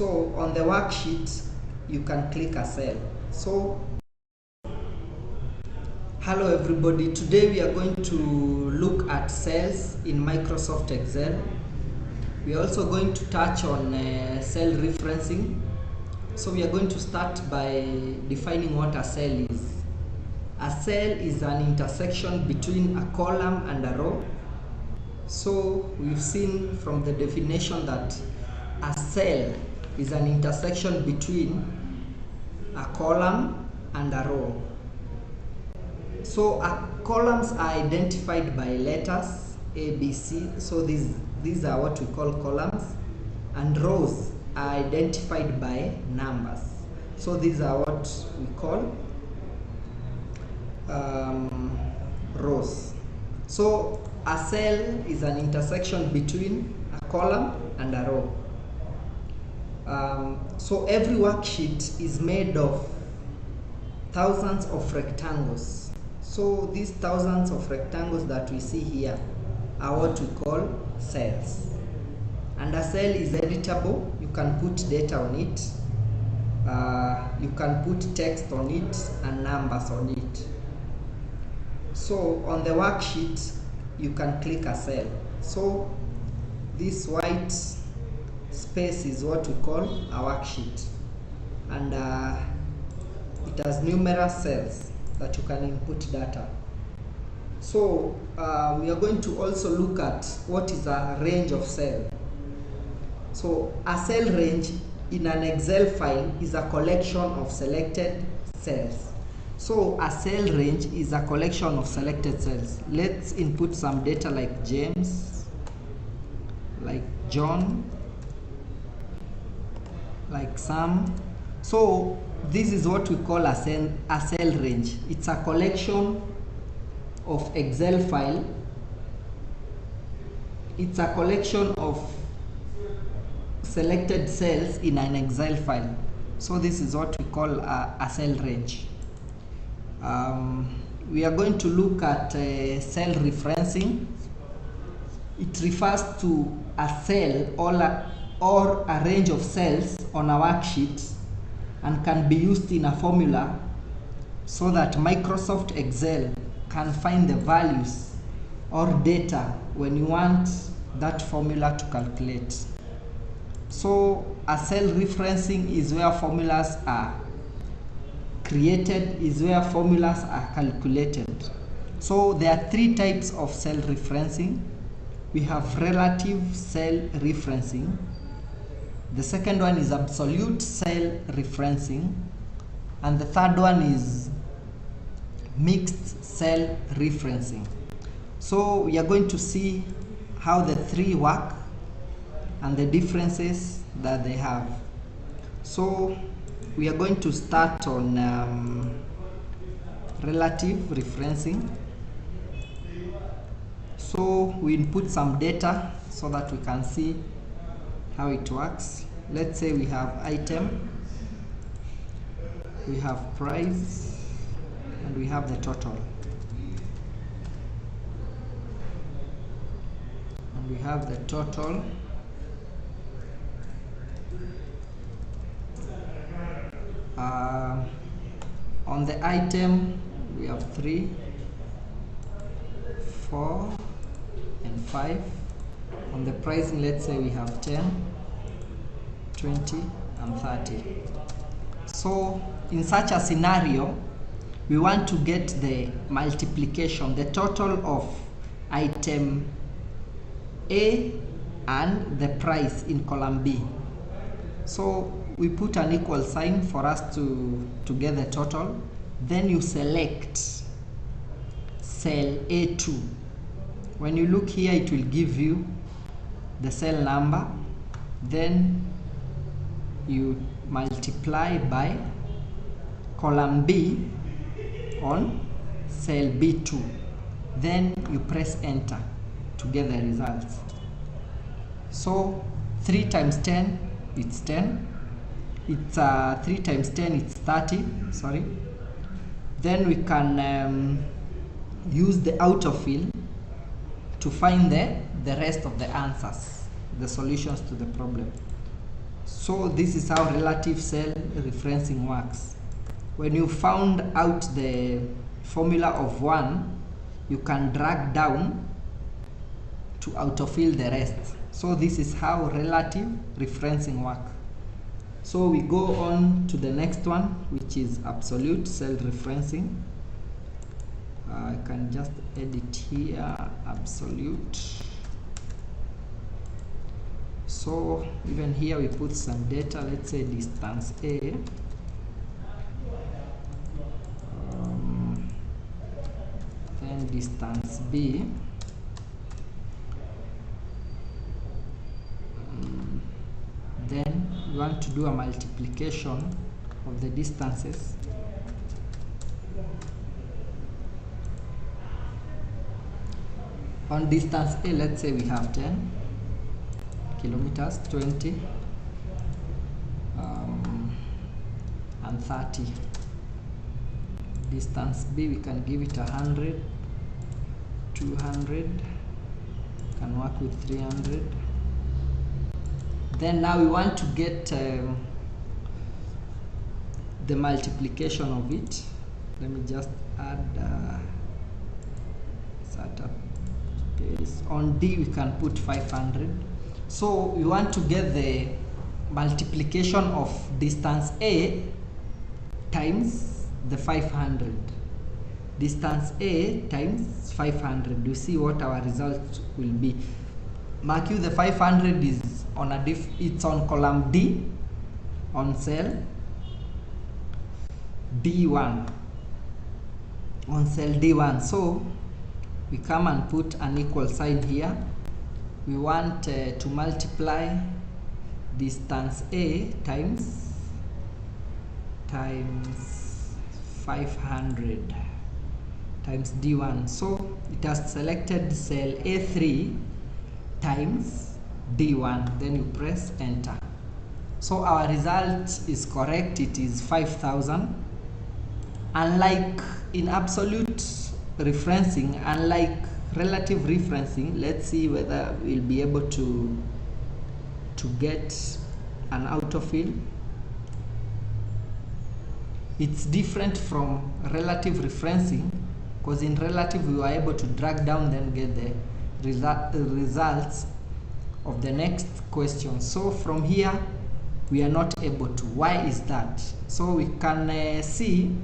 So on the worksheet, you can click a cell. So hello everybody, today we are going to look at cells in Microsoft Excel. We are also going to touch on cell referencing. So we are going to start by defining what a cell is. A cell is an intersection between a column and a row. So we've seen from the definition that a cell is an intersection between a column and a row. So columns are identified by letters A, B, C. So these are what we call columns, and rows are identified by numbers. So these are what we call rows. So a cell is an intersection between a column and a row. So every worksheet is made of thousands of rectangles. So these thousands of rectangles that we see here are what we call cells. And a cell is editable. You can put data on it. You can put text on it and numbers on it. So on the worksheet, you can click a cell. So this white space is what we call a worksheet, and it has numerous cells that you can input data. So we are going to also look at what is a range of cell. So a cell range in an Excel file is a collection of selected cells. So a cell range is a collection of selected cells. Let's input some data like James, like John, like Sam. So this is what we call a cell range. It's a collection of Excel file. It's a collection of selected cells in an Excel file. So this is what we call a cell range. We are going to look at cell referencing. It refers to a cell or a range of cells on a worksheet and can be used in a formula so that Microsoft Excel can find the values or data when you want that formula to calculate. So a cell referencing is where formulas are created, is where formulas are calculated. So there are three types of cell referencing. We have relative cell referencing. The second one is absolute cell referencing, and the third one is mixed cell referencing. So we are going to see how the three work and the differences that they have. So we are going to start on relative referencing. So we input some data so that we can see how it works. Let's say we have item, we have price, and we have the total. And we have the total. On the item, we have 3, 4, and 5. On the pricing, let's say we have 10, 20, and 30. So in such a scenario, we want to get the multiplication, the total of item A and the price in column B. So we put an equal sign for us to get the total. Then you select cell A2. When you look here, it will give you the cell number. Then you multiply by column B on cell B2. Then you press enter to get the results. So 3 times 10, it's 10. It's 3 times 10, it's 30. Sorry. Then we can use the autofill to find the rest of the answers, the solutions to the problem. So this is how relative cell referencing works. When you found out the formula of one, you can drag down to autofill the rest. So this is how relative referencing works. So we go on to the next one, which is absolute cell referencing. I can just edit here, absolute. So even here we put some data, let's say distance A. Then distance B. Then we want to do a multiplication of the distances. On distance A, let's say we have 10 kilometers, 20, and 30. Distance B, we can give it 100, 200, can work with 300. Then now we want to get the multiplication of it. Let me just add setup space. On D we can put 500. So we want to get the multiplication of distance A times the 500. Distance A times 500. You see what our result will be. Mark you, the 500 is on it's on column D on cell D1, on cell D1. So we come and put an equal sign here. We want to multiply distance A times 500 times D1. So it has selected cell A3 times D1, then you press enter. So our result is correct, it is 5,000. Unlike in absolute referencing, unlike relative referencing, let's see whether we'll be able to get an autofill. It's different from relative referencing, because in relative we were able to drag down, then get the results of the next question. So from here we are not able to. Why is that? So we can see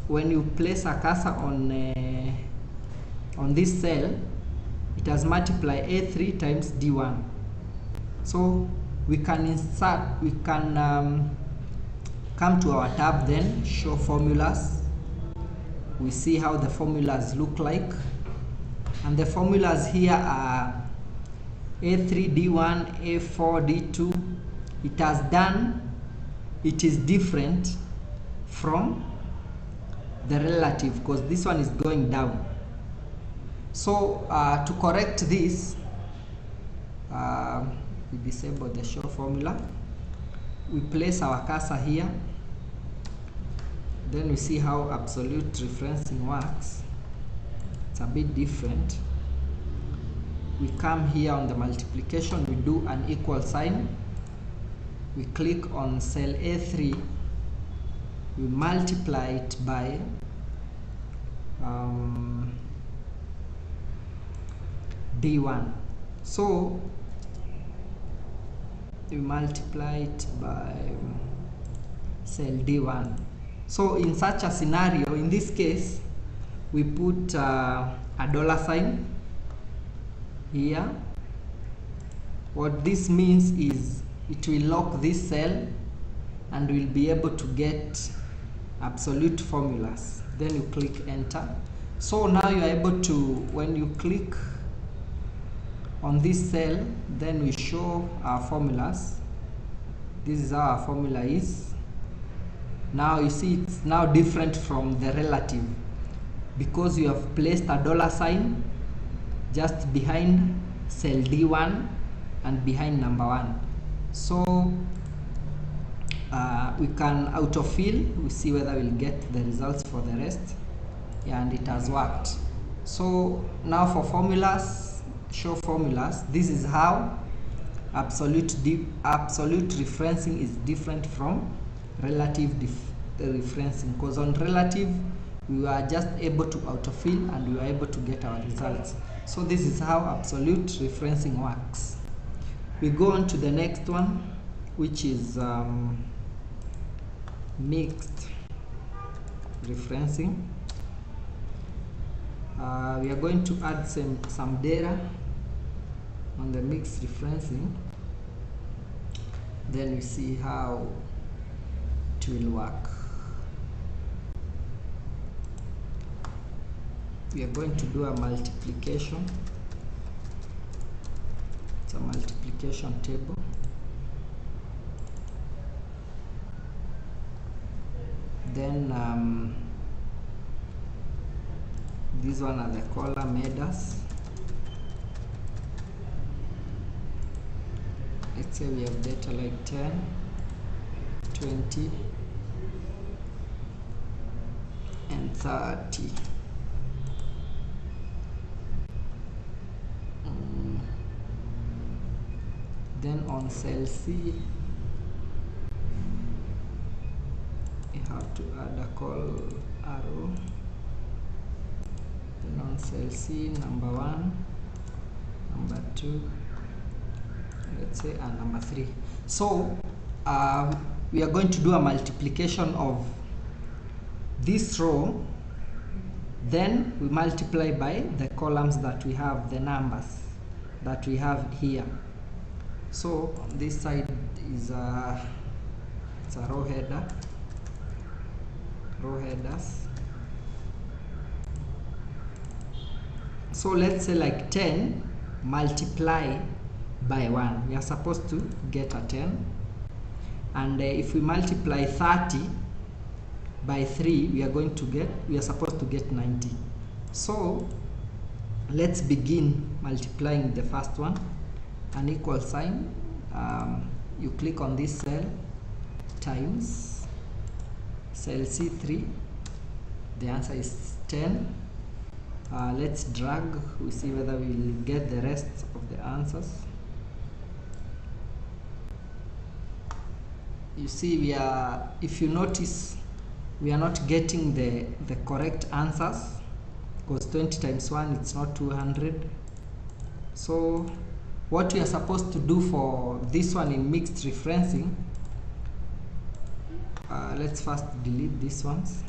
when you place a cursor on this cell, it has multiplied A3 times D1. So we can insert, we can come to our tab, then show formulas. We see how the formulas look like, and the formulas here are A3 D1, A4 D2. It has done, it is different from the relative because this one is going down. So to correct this, we disable the show formula. We place our cursor here, then we see how absolute referencing works. It's a bit different. We come here on the multiplication, we do an equal sign, we click on cell A3, we multiply it by D1. So we multiply it by cell D1. So in such a scenario, in this case, we put a $sign here. What this means is it will lock this cell and we'll be able to get absolute formulas. Then you click enter. So now you are able to, when you click on this cell, then we show our formulas. This is how our formula is. Now you see it's now different from the relative because you have placed a $sign just behind cell D1 and behind number 1. So we can autofill, we see whether we'll get the results for the rest. Yeah, and it has worked. So now for formulas, show formulas, this is how absolute referencing is different from relative referencing, because on relative we were just able to autofill and we were able to get our results. So this is how absolute referencing works. We go on to the next one, which is mixed referencing. We are going to add some data on the mixed referencing, then we see how it will work. We are going to do a multiplication. It's a multiplication table. Then these one are the column headers. Let's say we have data like 10, 20, and 30. Then on cell C, you have to add a call arrow. Then on cell C, number 1, number 2, let's say, and number 3. So we are going to do a multiplication of this row, then we multiply by the columns that we have, the numbers that we have here. So on this side is it's a row header, row headers. So let's say like 10 multiply by 1, we are supposed to get a 10, and if we multiply 30 by 3, we are supposed to get 90. So let's begin multiplying the first one. An equal sign, you click on this cell, times cell C3, the answer is 10. Let's drag, we see whether we will get the rest of the answers. You see, if you notice, we are not getting the correct answers, because 20 times 1, it's not 200. So what we are supposed to do for this one in mixed referencing, let's first delete these ones.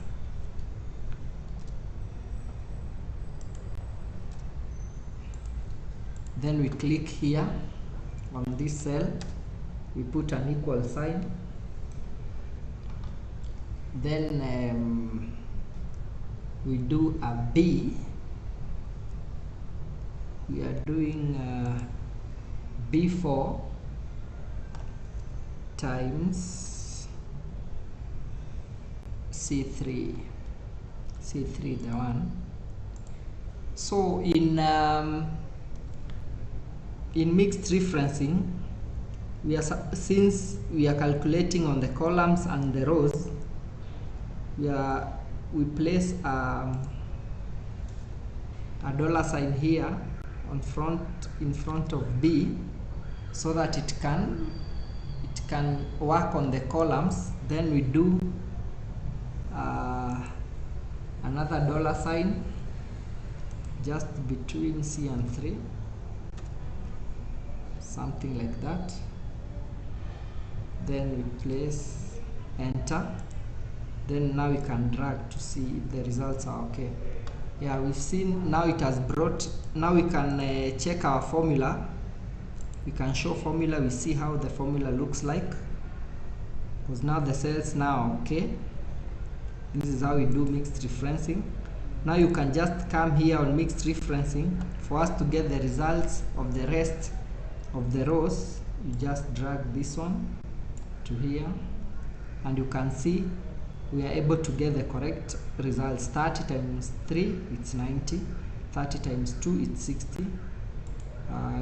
Then we click here on this cell, we put an equal sign, then we do a B. We are doing B4 times C3, the one. So in mixed referencing, since we are calculating on the columns and the rows, we place a $sign here in front of B, so that it can work on the columns. Then we do another $sign just between C and 3, something like that. Then we place enter. Then now we can drag to see if the results are okay. Yeah, we've seen now it has brought. Now we can check our formula. We can show formula. We see how the formula looks like, because now the cells now okay. This is how we do mixed referencing. Now you can just come here on mixed referencing. For us to get the results of the rest of the rows, you just drag this one to here, and you can see we are able to get the correct results. 30 times 3, it's 90. 30 times 2, it's 60.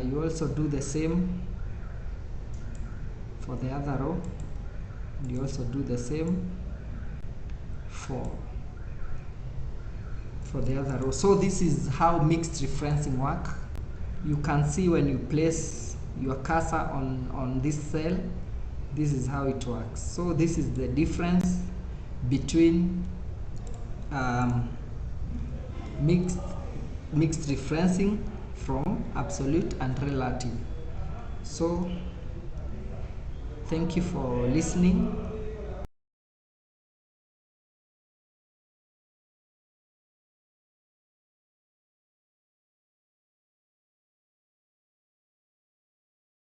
You also do the same for the other row, and you also do the same for the other row. So this is how mixed referencing work. You can see when you place your cursor on this cell, this is how it works. So this is the difference between mixed referencing from absolute and relative. So thank you for listening.